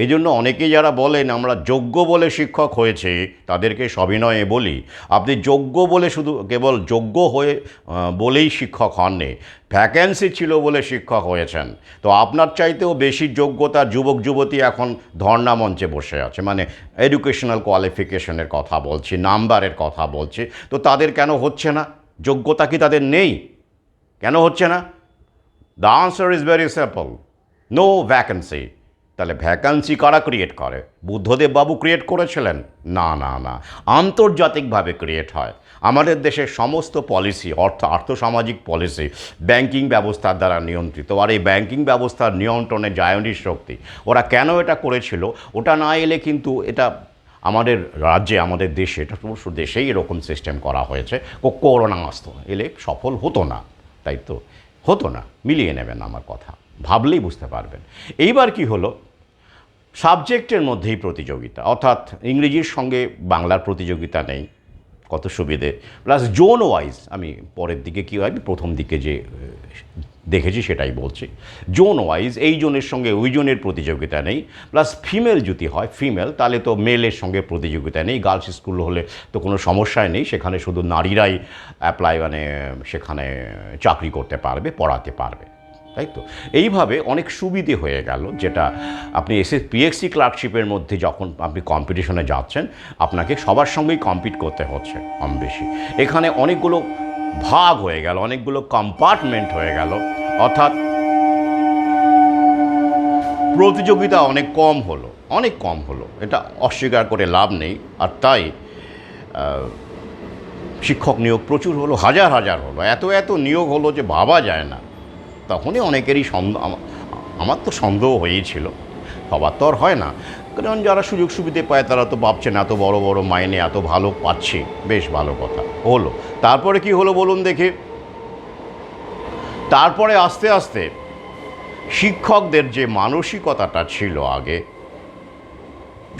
এই জন্য অনেকেই যারা বলেন আমরা যোগ্য বলে শিক্ষক হয়েছে, তাদেরকে সবিনয়ে বলি, আপনি যোগ্য বলে শুধু কেবল যোগ্য হয়ে বলেই শিক্ষক হননি, ভ্যাকেন্সি ছিল বলে শিক্ষক হয়েছেন। তো আপনার চাইতেও বেশি যোগ্যতার যুবক যুবতী এখন ধর্ণা মঞ্চে বসে আছে, মানে এডুকেশনাল কোয়ালিফিকেশনের কথা বলছি, নাম্বারের কথা বলছি। তো তাদের কেন হচ্ছে না? যোগ্যতা কি তাদের নেই? কেন হচ্ছে না? The answer is very simple, no vacancy. তাহলে ভ্যাকান্সি কারা ক্রিয়েট করে? বুদ্ধদেব বাবু ক্রিয়েট করেছিলেন? না না না, আন্তর্জাতিকভাবে ক্রিয়েট হয়। আমাদের দেশের সমস্ত পলিসি, আর্থসামাজিক পলিসি ব্যাংকিং ব্যবস্থার দ্বারা নিয়ন্ত্রিত। আর এই ব্যাংকিং ব্যবস্থার নিয়ন্ত্রণে জায়নির শক্তি। ওরা কেন এটা করেছিল? ওটা না এলে কিন্তু এটা আমাদের রাজ্যে, আমাদের দেশে, এটা সমস্ত দেশেই এরকম সিস্টেম করা হয়েছে। করোনা আসতো এলে সফল হতো না, তাই তো, হতো না। মিলিয়ে নেবেন আমার কথা, ভাবলেই বুঝতে পারবেন। এইবার কি হলো, সাবজেক্টের মধ্যেই প্রতিযোগিতা, অর্থাৎ ইংরেজির সঙ্গে বাংলার প্রতিযোগিতা নেই, কত সুবিধে। প্লাস জোন ওয়াইজ, আমি পরের দিকে কী হয়, প্রথম দিকে যে দেখেছি সেটাই বলছি, জোন ওয়াইজ এই জোনের সঙ্গে ওই জোনের প্রতিযোগিতা নেই। প্লাস ফিমেল যদি হয় ফিমেল, তাহলে তো মেলের সঙ্গে প্রতিযোগিতা নেই। গার্লস স্কুল হলে তো কোনো সমস্যাই নেই, সেখানে শুধু নারীরাই মানে সেখানে চাকরি করতে পারবে, পড়াতে পারবে, তাই তো। এইভাবে অনেক সুবিধে হয়ে গেল, যেটা আপনি পিএসসি ক্লার্কশিপের মধ্যে যখন আপনি কম্পিটিশনে যাচ্ছেন, আপনাকে সবার সঙ্গেই কম্পিট করতে হচ্ছে কম বেশি। এখানে অনেকগুলো ভাগ হয়ে গেল, অনেকগুলো কম্পার্টমেন্ট হয়ে গেল, অর্থাৎ প্রতিযোগিতা অনেক কম হলো, এটা অস্বীকার করে লাভ নেই। আর তাই শিক্ষক নিয়োগ প্রচুর হলো, হাজার হাজার হলো, এত নিয়োগ হলো যে ভাবা যায় না। তখনই অনেকেরই আমার তো সন্দেহ হয়েছিল, সবার তো আর হয় না, কারণ যারা সুযোগ সুবিধে পায় তারা তো ভাবছেন এত বড় বড় মাইনে, এত ভালো পাচ্ছি, বেশ ভালো কথা হলো। তারপরে কি হলো বলুন দেখি? তারপরে আস্তে আস্তে শিক্ষকদের যে মানসিকতাটা ছিল আগে,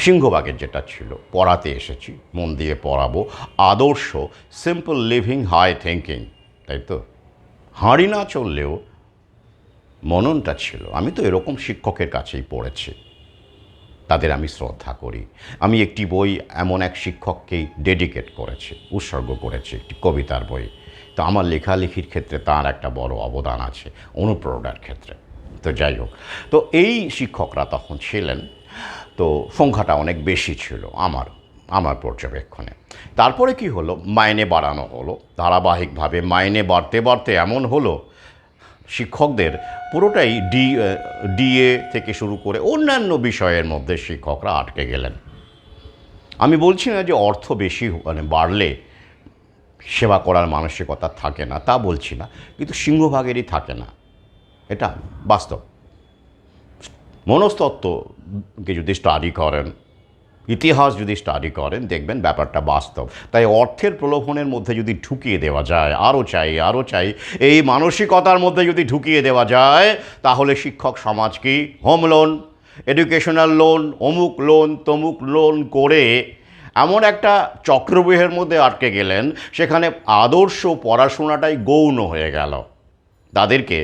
সিংহভাগের যেটা ছিল, পড়াতে এসেছি, মন দিয়ে পড়াবো, আদর্শ, সিম্পল লিভিং, হাই থিঙ্কিং, তাই তো, হাঁড়ি না চললেও মননটা ছিল। আমি তো এরকম শিক্ষকের কাছেই পড়েছি, তাদের আমি শ্রদ্ধা করি। আমি একটি বই এমন এক শিক্ষককেই ডেডিকেট করেছি, উৎসর্গ করেছি, একটি কবিতার বই। তো আমার লেখালেখির ক্ষেত্রে তার একটা বড় অবদান আছে, অনুপ্রেরণার ক্ষেত্রে। তো যাই হোক, তো এই শিক্ষকরা তখন ছিলেন, তো সংখ্যাটা অনেক বেশি ছিল আমার পর্যবেক্ষণে। তারপরে কি হলো, মাইনে বাড়ানো হলো, ধারাবাহিকভাবে মাইনে বাড়তে বাড়তে এমন হলো শিক্ষকদের পুরোটাই ডিএ থেকে শুরু করে অন্যান্য বিষয়ের মধ্যে শিক্ষকরা আটকে গেলেন। আমি বলছি না যে অর্থ বেশি মানে বাড়লে সেবা করার মানসিকতা থাকে না তা বলছি না, কিন্তু সিংহভাগেরই থাকে না, এটা বাস্তব। মনস্তত্ত্বকে যদি স্টাডি করেন, ইতিহাস যদি স্টাডি করেন, দেখবেন ব্যাপারটা বাস্তব। তাই অর্থের প্রলোভনের মধ্যে যদি ঢুকিয়ে দেওয়া যায়, আরও চাই এই মানসিকতার মধ্যে যদি ঢুকিয়ে দেওয়া যায়, তাহলে শিক্ষক সমাজ কি হোম লোন, এডুকেশনাল লোন, অমুক লোন, তমুক লোন করে এমন একটা চক্রব্যূহের মধ্যে আটকে গেলেন, সেখানে আদর্শ পড়াশোনাটাই গৌণ হয়ে গেল। তাদেরকে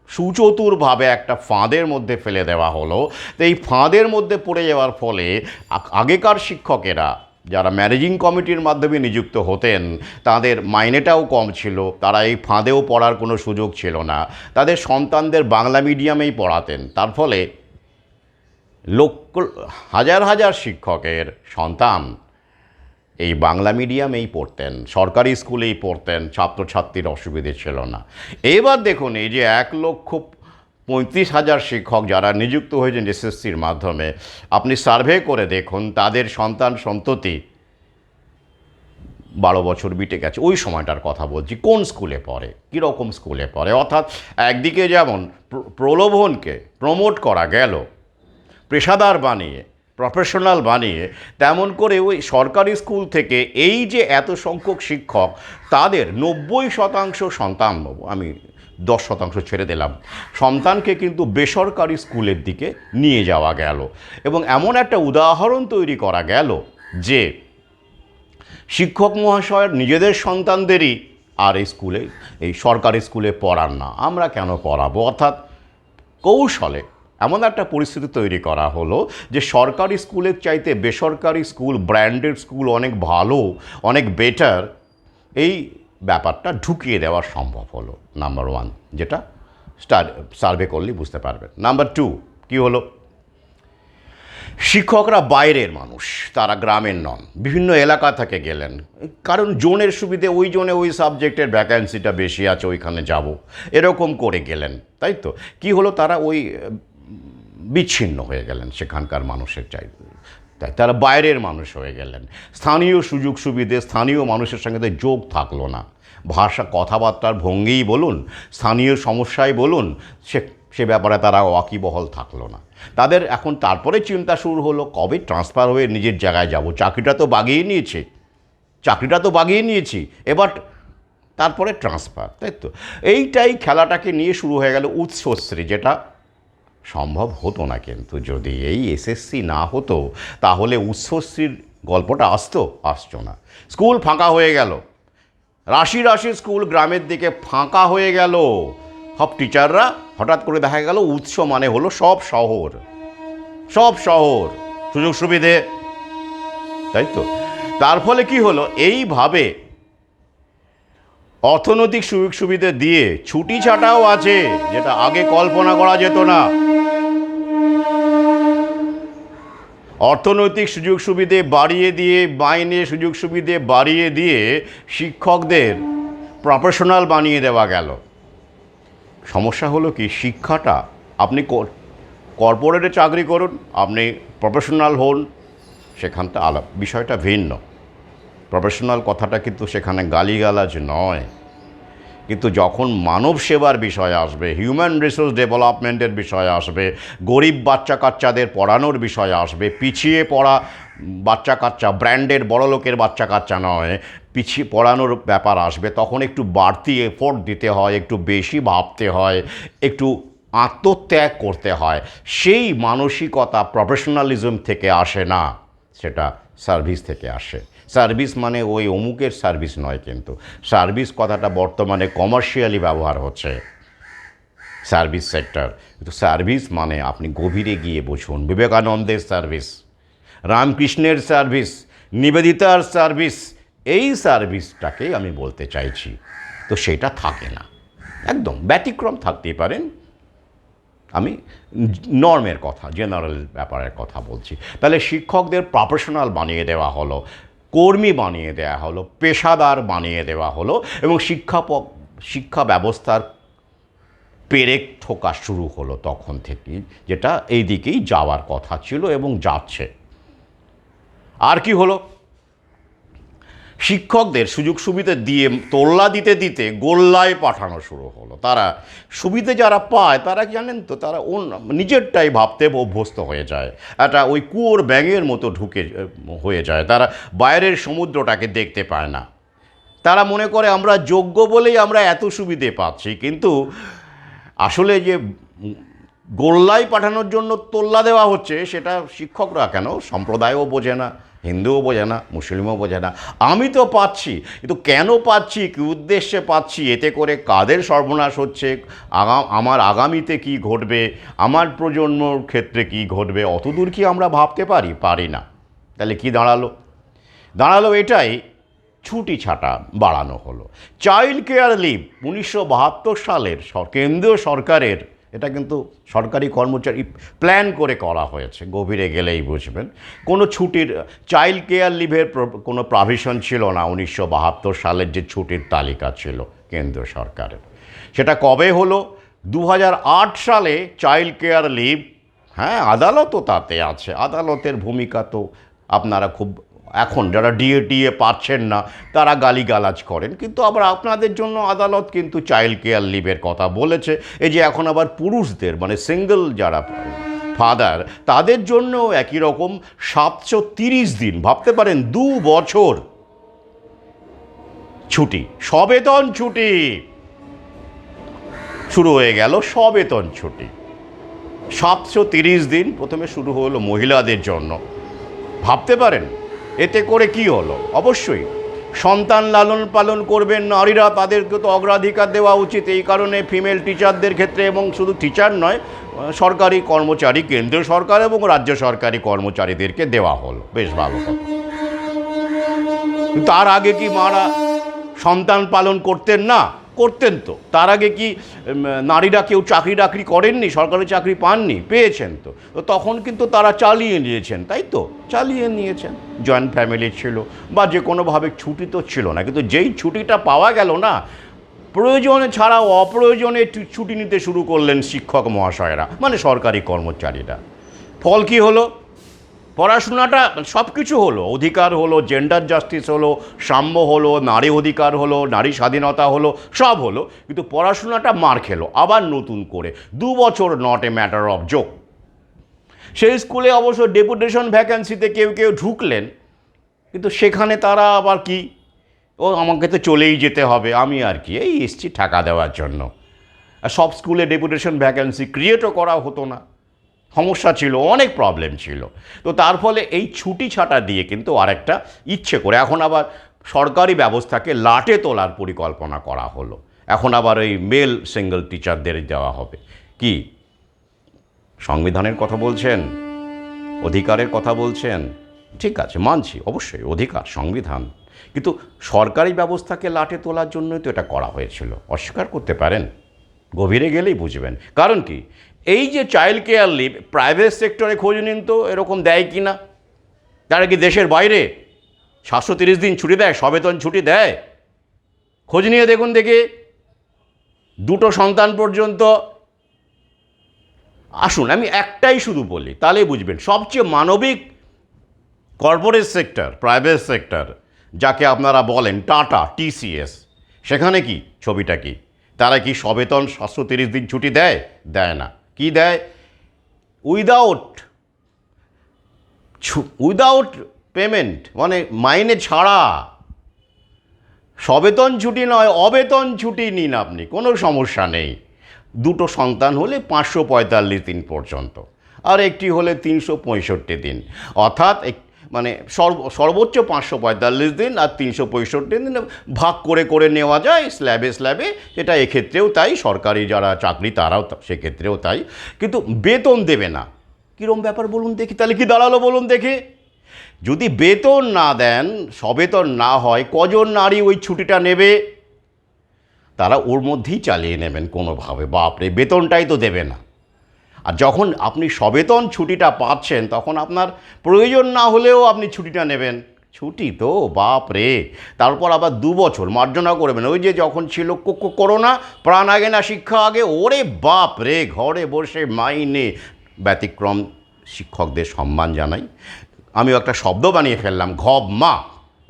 সুচতুরভাবে একটা ফাঁদের মধ্যে ফেলে দেওয়া হলো। তো এই ফাঁদের মধ্যে পড়ে যাওয়ার ফলে আগেকার শিক্ষকেরা যারা ম্যানেজিং কমিটির মাধ্যমে নিযুক্ত হতেন, তাদের মাইনেটাও কম ছিল, তারা এই ফাঁদেও পড়ার কোনো সুযোগ ছিল না, তাদের সন্তানদের বাংলা মিডিয়ামেই পড়াতেন। তার ফলে লক্ষ হাজার হাজার শিক্ষকের সন্তান এই বাংলা মিডিয়ামেই পড়তেন, সরকারি স্কুলেই পড়তেন, ছাত্রছাত্রীর অসুবিধে ছিল না। এবার দেখুন, এই যে 1,35,000 শিক্ষক যারা নিযুক্ত হয়েছেন এসএসসির মাধ্যমে, আপনি সার্ভে করে দেখুন তাদের সন্তান সন্ততি 12 বছর বিটে গেছে, ওই সময়টার কথা বলছি, কোন স্কুলে পড়ে, কীরকম স্কুলে পড়ে। অর্থাৎ একদিকে যেমন প্রলোভনকে প্রমোট করা গেল, পেশাদার বানিয়ে, প্রফেশনাল বানিয়ে, তেমন করে ওই সরকারি স্কুল থেকে এই যে এত সংখ্যক শিক্ষক, তাদের 90% সন্তান, আমি 10% ছেড়ে দিলাম, সন্তানকে কিন্তু বেসরকারি স্কুলের দিকে নিয়ে যাওয়া গেল। এবং এমন একটা উদাহরণ তৈরি করা গেল যে শিক্ষক মহাশয়ের নিজেদের সন্তানদেরই আর এই সরকারি স্কুলে পড়ান না, আমরা কেন পড়াবো। অর্থাৎ কৌশলে এমন একটা পরিস্থিতি তৈরি করা হলো যে সরকারি স্কুলের চাইতে বেসরকারি স্কুল, ব্র্যান্ডেড স্কুল অনেক ভালো, অনেক বেটার, এই ব্যাপারটা ঢুকিয়ে দেওয়া সম্ভব হলো। নাম্বার 1, যেটা সার্ভে করলেই বুঝতে পারবেন। নাম্বার 2 কী হলো, শিক্ষকরা বাইরের মানুষ, তারা গ্রামের নন, বিভিন্ন এলাকা থেকে গেলেন, কারণ জোনের সুবিধে ওই জোনে ওই সাবজেক্টের ভ্যাকেন্সিটা বেশি আছে, ওইখানে যাব, এরকম করে গেলেন, তাই তো। কী হলো, তারা ওই বিচ্ছিন্ন হয়ে গেলেন সেখানকার মানুষের তাই তারা বাইরের মানুষ হয়ে গেলেন। স্থানীয় সুযোগ সুবিধে, স্থানীয় মানুষের সঙ্গে যোগ থাকলো না। ভাষা, কথাবার্তার ভঙ্গিই বলুন, স্থানীয় সমস্যাই বলুন, সে ব্যাপারে তারা ওয়াকিবহল থাকলো না। তাদের এখন তারপরে চিন্তা শুরু হলো, কবে ট্রান্সফার হয়ে নিজের জায়গায় যাব, চাকরিটা তো বাগিয়ে নিয়েছি, এবার তারপরে ট্রান্সফার, তাই তো। এইটাই খেলাটাকে নিয়ে শুরু হয়ে গেল উচ্চশ্রী, যেটা সম্ভব হতো না। কিন্তু যদি এই এসএসসি না হতো, তাহলে উচ্চশ্রীর গল্পটা আসতো না। স্কুল ফাঁকা হয়ে গেল, রাশি স্কুল গ্রামের দিকে ফাঁকা হয়ে গেল। সব টিচাররা, হঠাৎ করে দেখা গেল উৎস মানে হলো সব শহর, সুযোগ সুবিধে, তাই তো। তার ফলে কি হলো, এইভাবে অর্থনৈতিক সুযোগ সুবিধে দিয়ে ছুটি ছাটাও আছে, যেটা আগে কল্পনা করা যেত না। অর্থনৈতিক সুযোগ সুবিধে বাড়িয়ে দিয়ে, মাইনে সুযোগ সুবিধে বাড়িয়ে দিয়ে শিক্ষকদের প্রফেশনাল বানিয়ে দেওয়া গেল। সমস্যা হলো কি, শিক্ষাটা আপনি কর্পোরেটে চাকরি করুন, আপনি প্রফেশনাল হন, সেখানটা বিষয়টা ভিন্ন। প্রফেশনাল কথাটা কিন্তু সেখানে গালিগালাজ নয়, কিন্তু যখন মানব সেবার বিষয় আসবে, হিউম্যান রিসোর্স ডেভেলপমেন্টের বিষয় আসবে, গরিব বাচ্চা কাচ্চাদের পড়ানোর বিষয় আসবে, পিছিয়ে পড়া বাচ্চা কাচ্চা, ব্র্যান্ডের বড়লোকের বাচ্চা কাচ্চা নয়, পিছিয়ে পড়ানোর ব্যাপার আসবে, তখন একটু বাড়তি এফোর্ট দিতে হয়, একটু বেশি ভাবতে হয়, একটু আত্মত্যাগ করতে হয়। সেই মানসিকতা প্রফেশনালিজম থেকে আসে না, সেটা সার্ভিস থেকে আসে। সার্ভিস মানে ওই অমুকের সার্ভিস নয়, কিন্তু সার্ভিস কথাটা বর্তমানে কমার্শিয়ালি ব্যবহার হচ্ছে, সার্ভিস সেক্টর। কিন্তু সার্ভিস মানে আপনি গভীরে গিয়ে বুঝুন, বিবেকানন্দের সার্ভিস, রামকৃষ্ণের সার্ভিস, নিবেদিতার সার্ভিস, এই সার্ভিসটাকে আমি বলতে চাইছি। তো সেটা থাকে না, একদম ব্যতিক্রম থাকতেই পারেন, আমি নর্মের কথা, জেনারেল ব্যাপারের কথা বলছি। তাহলে শিক্ষকদের প্রফেশনাল বানিয়ে দেওয়া হলো, কর্মী বানিয়ে দেওয়া হলো, পেশাদার বানিয়ে দেওয়া হলো, এবং শিক্ষা ব্যবস্থার পেরেক ঠোকা শুরু হলো তখন থেকেই, যেটা এই দিকেই যাওয়ার কথা ছিল এবং যাচ্ছে। আর কি হলো, শিক্ষকদের সুযোগ সুবিধা দিয়ে তোল্লা দিতে দিতে গোল্লায় পাঠানো শুরু হলো। তারা সুবিধে যারা পায় তারা কি জানেন তো, তারা নিজেরটাই ভাবতে অভ্যস্ত হয়ে যায়, একটা ওই কুয়োর ব্যাঙের মতো ঢুকে হয়ে যায়। তারা বাইরের সমুদ্রটাকে দেখতে পায় না। তারা মনে করে আমরা যোগ্য বলেই আমরা এত সুবিধে পাচ্ছি, কিন্তু আসলে যে গোল্লায় পাঠানোর জন্য তোল্লা দেওয়া হচ্ছে সেটা শিক্ষকরা কেন, সম্প্রদায়ও বোঝে না, হিন্দুও বোঝে না, মুসলিমও বোঝে না। আমি তো পাচ্ছি, কিন্তু কেন পাচ্ছি, কী উদ্দেশ্যে পাচ্ছি, এতে করে কাদের সর্বনাশ হচ্ছে, আমার আগামীতে কি ঘটবে, আমার প্রজন্মর ক্ষেত্রে কি ঘটবে, অতদূর কি আমরা ভাবতে পারি না। তাহলে কি দাঁড়ালো এটাই, ছুটি ছাটা বাড়ানো হলো। চাইল্ড কেয়ার লিভ 1972 সালের কেন্দ্রীয় সরকারের, এটা কিন্তু সরকারি কর্মচারী প্ল্যান করে করা হয়েছে, গভীরে গেলেই বুঝবেন। কোনো ছুটির চাইল্ড কেয়ার লিভের কোনো প্রভিশন ছিল না 1972 সালের যে ছুটির তালিকা ছিল কেন্দ্রীয় সরকারের। সেটা কবে হলো? 2008 সালে চাইল্ড কেয়ার লিভ, হ্যাঁ আদালতও তাতে আছে, আদালতের ভূমিকা তো আপনারা খুব, এখন যারা ডিএ পাচ্ছেন না তারা গালিগালাজ করেন, কিন্তু আবার আপনাদের জন্য আদালত কিন্তু চাইল্ড কেয়ার লিভের কথা বলেছে। এই যে এখন আবার পুরুষদের, মানে সিঙ্গল যারা ফাদার, তাদের জন্য একই রকম 730 দিন, ভাবতে পারেন 2 বছর ছুটি, সবেতন ছুটি শুরু হয়ে গেল। সবেতন ছুটি 730 দিন প্রথমে শুরু হলো মহিলাদের জন্য। ভাবতে পারেন এতে করে কি হলো? অবশ্যই সন্তান লালন পালন করবেন নারীরা, তাদেরকে তো অগ্রাধিকার দেওয়া উচিত। এই কারণে ফিমেল টিচারদের ক্ষেত্রে, এবং শুধু টিচার নয়, সরকারি কর্মচারী, কেন্দ্রীয় সরকার এবং রাজ্য সরকারি কর্মচারীদেরকে দেওয়া হলো, বেশ ভালো কথা। তার আগে কি মারা সন্তান পালন করতেন না? করতেন তো। তার আগে কি নারীরা কেউ চাকরি করেননি, সরকারি চাকরি পাননি? পেয়েছেন তো। তখন কিন্তু তারা চালিয়ে নিয়েছেন, তাই তো, চালিয়ে নিয়েছেন। জয়েন্ট ফ্যামিলি ছিল বা যে কোনোভাবে ছুটি তো ছিল না, কিন্তু যেই ছুটিটা পাওয়া গেল না, প্রয়োজনে ছাড়াও অপ্রয়োজনে ছুটি নিতে শুরু করলেন শিক্ষক মহাশয়েরা, মানে সরকারি কর্মচারীরা। ফল কি হলো? পড়াশোনাটা সব কিছু হলো, অধিকার হলো, জেন্ডার জাস্টিস হলো, সাম্য হলো, নারী অধিকার হলো, নারী স্বাধীনতা হলো, সব হলো, কিন্তু পড়াশোনাটা মার খেলো আবার নতুন করে। 2 বছর not a matter of joke. সেই স্কুলে অবশ্য ডেপুটেশন ভ্যাকেন্সিতে কেউ ঢুকলেন, কিন্তু সেখানে তারা আবার কি, আমাকে তো চলেই যেতে হবে, আমি আর কি এই এসছি টাকা দেওয়ার জন্য। আর সব স্কুলে ডেপুটেশন ভ্যাকেন্সি ক্রিয়েটও করা হতো না, সমস্যা ছিল, অনেক প্রবলেম ছিল। তো তার ফলে এই ছুটি ছাটা দিয়ে কিন্তু আরেকটা ইচ্ছে করে এখন আবার সরকারি ব্যবস্থাকে লাটে তোলার পরিকল্পনা করা হলো। এখন আবার এই মেল সিঙ্গল টিচারদের দেওয়া হবে। কি সংবিধানের কথা বলছেন, অধিকারের কথা বলছেন, ঠিক আছে মানছি, অবশ্যই অধিকার, সংবিধান, কিন্তু সরকারি ব্যবস্থাকে লাটে তোলার জন্যই তো এটা করা হয়েছিল, অস্বীকার করতে পারেন? গভীরে গেলেই বুঝবেন। কারণ কি, এই যে চাইল্ড কেয়ার লিভ, প্রাইভেট সেক্টরে খোঁজ নিন তো এরকম দেয় কি না। তারা কি দেশের বাইরে 730 দিন ছুটি দেয়, সবেতন ছুটি দেয়? খোঁজ নিয়ে দেখুন দেখি। 2টো সন্তান পর্যন্ত। আসুন আমি একটাই শুধু বলি, তাহলে বুঝবেন। সবচেয়ে মানবিক কর্পোরেট সেক্টর, প্রাইভেট সেক্টর, যাকে আপনারা বলেন টাটা, TCS, সেখানে কি ছবিটা কি? তারা কি সবেতন 730 দিন ছুটি দেয়? দেয় না। কি দেয়? উইদাউট পেমেন্ট, মানে মাইনে ছাড়া। সবেতন ছুটি নয়, অবেতন ছুটি নিন আপনি, কোনো সমস্যা নেই। 2টো সন্তান হলে 545 দিন পর্যন্ত, আর একটি হলে 365 দিন, অর্থাৎ মানে সর্বোচ্চ 545 দিন আর 365 দিন ভাগ করে নেওয়া যায় স্ল্যাবে। এটা এক্ষেত্রেও তাই, সরকারি যারা চাকরি তারাও সেক্ষেত্রেও তাই, কিন্তু বেতন দেবে না। কীরকম ব্যাপার বলুন দেখি? তাহলে কি দাঁড়ালো বলুন দেখি? যদি বেতন না দেন, সবেতন না হয়, কজন নারী ওই ছুটিটা নেবে? তারা ওর মধ্যেই চালিয়ে নেবেন কোনোভাবে। বাপরে, বেতনটাই তো দেবে না। আর যখন আপনি সবেতন ছুটিটা পাচ্ছেন, তখন আপনার প্রয়োজন না হলেও আপনি ছুটিটা নেবেন। ছুটি তো বাপরে। তারপর আবার 2 বছর মার্জনা করবেন। ওই যে যখন ছিল করোনা, প্রাণ আগে না শিক্ষা আগে, ওরে বাপরে, ঘরে বসে মাইনে। ব্যতিক্রম শিক্ষকদের সম্মান জানাই। আমিও একটা শব্দ বানিয়ে ফেললাম, ঘবমা।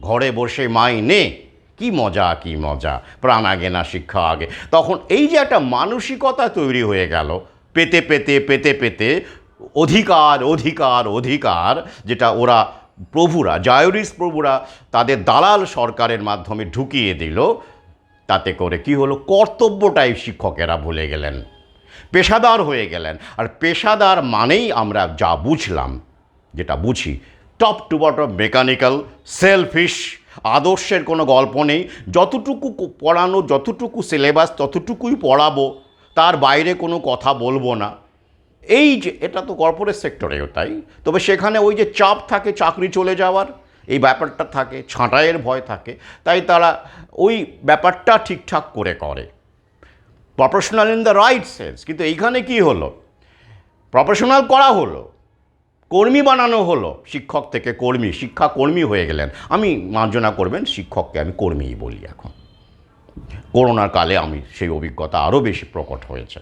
ঘরে বসে মাইনে, কি মজা কি মজা, প্রাণ আগে না শিক্ষা আগে। তখন এই যে একটা মানসিকতা তৈরি হয়ে গেল, পেতে পেতে পেতে পেতে অধিকার অধিকার অধিকার, যেটা ওরা প্রভুরা, জায়োরিস প্রভুরা তাদের দালাল সরকারের মাধ্যমে ঢুকিয়ে দিল, তাতে করে কি হলো, কর্তব্যটাই শিক্ষকেরা ভুলে গেলেন, পেশাদার হয়ে গেলেন। আর পেশাদার মানেই আমরা যা বুঝলাম, যেটা বুঝি, top to bottom mechanical, selfish, আদর্শের কোনো গল্প নেই, যতটুকু পড়ানো, যতটুকু সিলেবাস ততটুকুই পড়াবো, তার বাইরে কোনো কথা বলবো না। এই যে এটা তো কর্পোরেট সেক্টরেও তাই, তবে সেখানে ওই যে চাপ থাকে চাকরি চলে যাওয়ার, এই ব্যাপারটা থাকে, ছাঁটাইয়ের ভয় থাকে, তাই তারা ওই ব্যাপারটা ঠিকঠাক করে করে, professional in the right sense. কিন্তু এইখানে কি হলো, প্রফেশনাল করা হলো, কর্মী বানানো হলো, শিক্ষক থেকে কর্মী, শিক্ষা কর্মী হয়ে গেলেন। আমি মার্জনা করবেন, শিক্ষককে আমি কর্মীই বলি এখন। করোনার কালে আমি সেই অভিজ্ঞতা আরও বেশি প্রকট হয়েছে।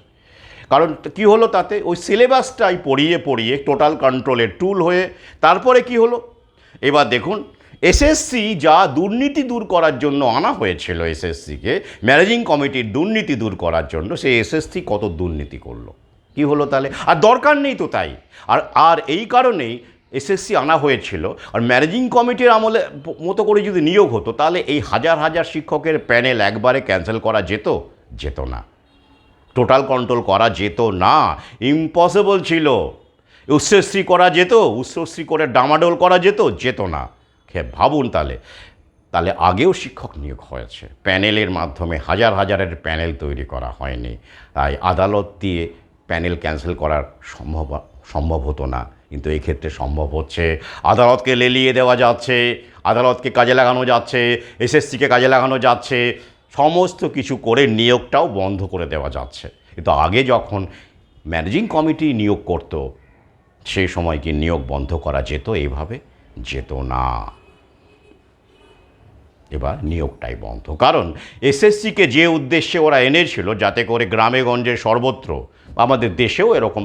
কারণ কি হলো, তাতে ওই সিলেবাসটাই পড়িয়ে পড়িয়ে টোটাল কন্ট্রোলের টুল হয়ে, তারপরে কি হলো, এবার দেখুন এসএসসি যা দুর্নীতি দূর করার জন্য আনা হয়েছিল, এসএসসিকে ম্যানেজিং কমিটির দুর্নীতি দূর করার জন্য, সেই এসএসসি কত দুর্নীতি করলো, কি হলো তাহলে? আর দরকার নেই তো তাই। আর আর এই কারণেই এসএসসি আনা হয়েছিল। আর ম্যানেজিং কমিটির আমলে মতো করে যদি নিয়োগ হতো, তাহলে এই হাজার হাজার শিক্ষকের প্যানেল একবারে ক্যান্সেল করা যেত না, টোটাল কন্ট্রোল করা যেত না, ইম্পসিবল ছিল। উচ্চশ্রী করা যেত, উচ্চশ্রী করে ডামাডোল করা যেত না। ভাবুন তাহলে আগেও শিক্ষক নিয়োগ হয়েছে প্যানেলের মাধ্যমে, হাজার হাজারের প্যানেল তৈরি করা হয়নি। তাই আদালত দিয়ে প্যানেল ক্যান্সেল করার সম্ভব হতো না, কিন্তু এই ক্ষেত্রে সম্ভব হচ্ছে। আদালতকে লেলিয়ে দেওয়া যাচ্ছে, আদালতকে কাজে লাগানো যাচ্ছে, এসএসসিকে কাজে লাগানো যাচ্ছে, সমস্ত কিছু করে নিয়োগটাও বন্ধ করে দেওয়া যাচ্ছে। কিন্তু আগে যখন ম্যানেজিং কমিটি নিয়োগ করত, সেই সময় কি নিয়োগ বন্ধ করা যেত? এইভাবে যেত না। এবার নিয়োগটাই বন্ধ। কারণ এসএসসিকে যে উদ্দেশ্যে ওরা এনেছিল, যাতে করে গ্রামে গঞ্জে সর্বত্র, আমাদের দেশেও এরকম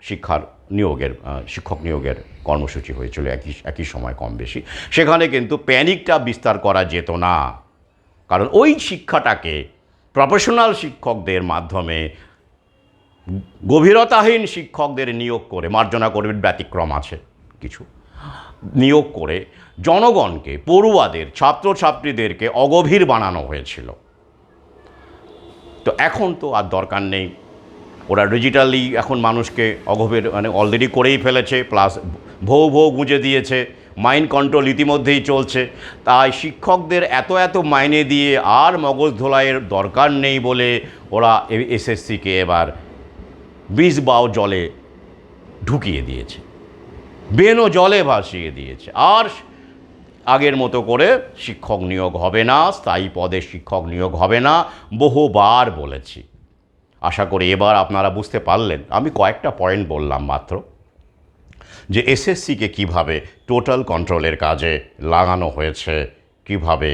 শিক্ষক নিয়োগের কর্মসূচি হয়েছিল একই সময় কম বেশি, সেখানে কিন্তু প্যানিকটা বিস্তার করা যেত না। কারণ ওই শিক্ষাটাকে প্রফেশনাল শিক্ষকদের মাধ্যমে গভীরতাহীন শিক্ষকদের নিয়োগ করে, মার্জনা করবেন ব্যতিক্রম আছে কিছু, নিয়োগ করে জনগণকে, পড়ুয়াদের, ছাত্রছাত্রীদেরকে অগভীর বানানো হয়েছিল। তো এখন তো আর দরকার নেই, ওরা ডিজিটালি এখন মানুষকে অগভীর অলরেডি করেই ফেলেছে, প্লাস ভৌ গুঁজে দিয়েছে, মাইন্ড কন্ট্রোল ইতিমধ্যেই চলছে। তাই শিক্ষকদের এত মাইনে দিয়ে আর মগজ ধোলাইয়ের দরকার নেই বলে ওরা এসএসসিকে এবার বিষ বাও জলে ঢুকিয়ে দিয়েছে, বেনো জলে ভাসিয়ে দিয়েছে। আর আগের মতো করে শিক্ষক নিয়োগ হবে না, স্থায়ী পদে শিক্ষক নিয়োগ হবে না, বহুবার বলেছি। আশা করি এবার আপনারা বুঝতে পারলেন। আমি কয়েকটা পয়েন্ট বললাম মাত্র, যে এসএসসিকে কিভাবে টোটাল কন্ট্রোলের কাজে লাগানো হয়েছে, কিভাবে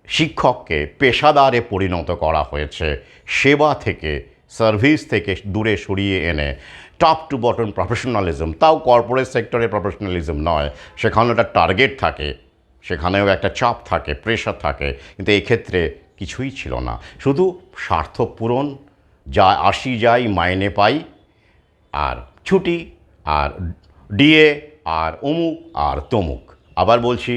শিক্ষককে পেশাদারে পরিণত করা হয়েছে, সেবা থেকে, সার্ভিস থেকে দূরে সরিয়ে এনে টপ টু বটম প্রফেশনালিজম, তাও কর্পোরেট সেক্টরে প্রফেশনালিজম নয়, সেখানে একটা টার্গেট থাকে, সেখানেও একটা চাপ থাকে, প্রেশার থাকে। কিন্তু এক্ষেত্রে কিছুই ছিল না, শুধু স্বার্থ পূরণ, যা আসি যাই, মাইনে পাই, আর ছুটি, আর ডিএ, আর অমুক আর তমুক। আবার বলছি,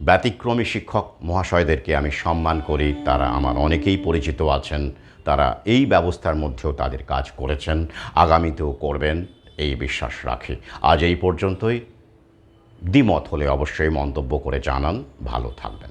ব্যতিক্রমী শিক্ষক মহাশয়দেরকে আমি সম্মান করি, তারা আমার অনেকেই পরিচিত আছেন, তারা এই ব্যবস্থার মধ্যেও তাদের কাজ করেছেন, আগামীতেও করবেন, এই বিশ্বাস রাখি। আজ এই পর্যন্তই। দ্বিমত হলে অবশ্যই মন্তব্য করে জানান। ভালো থাকবেন।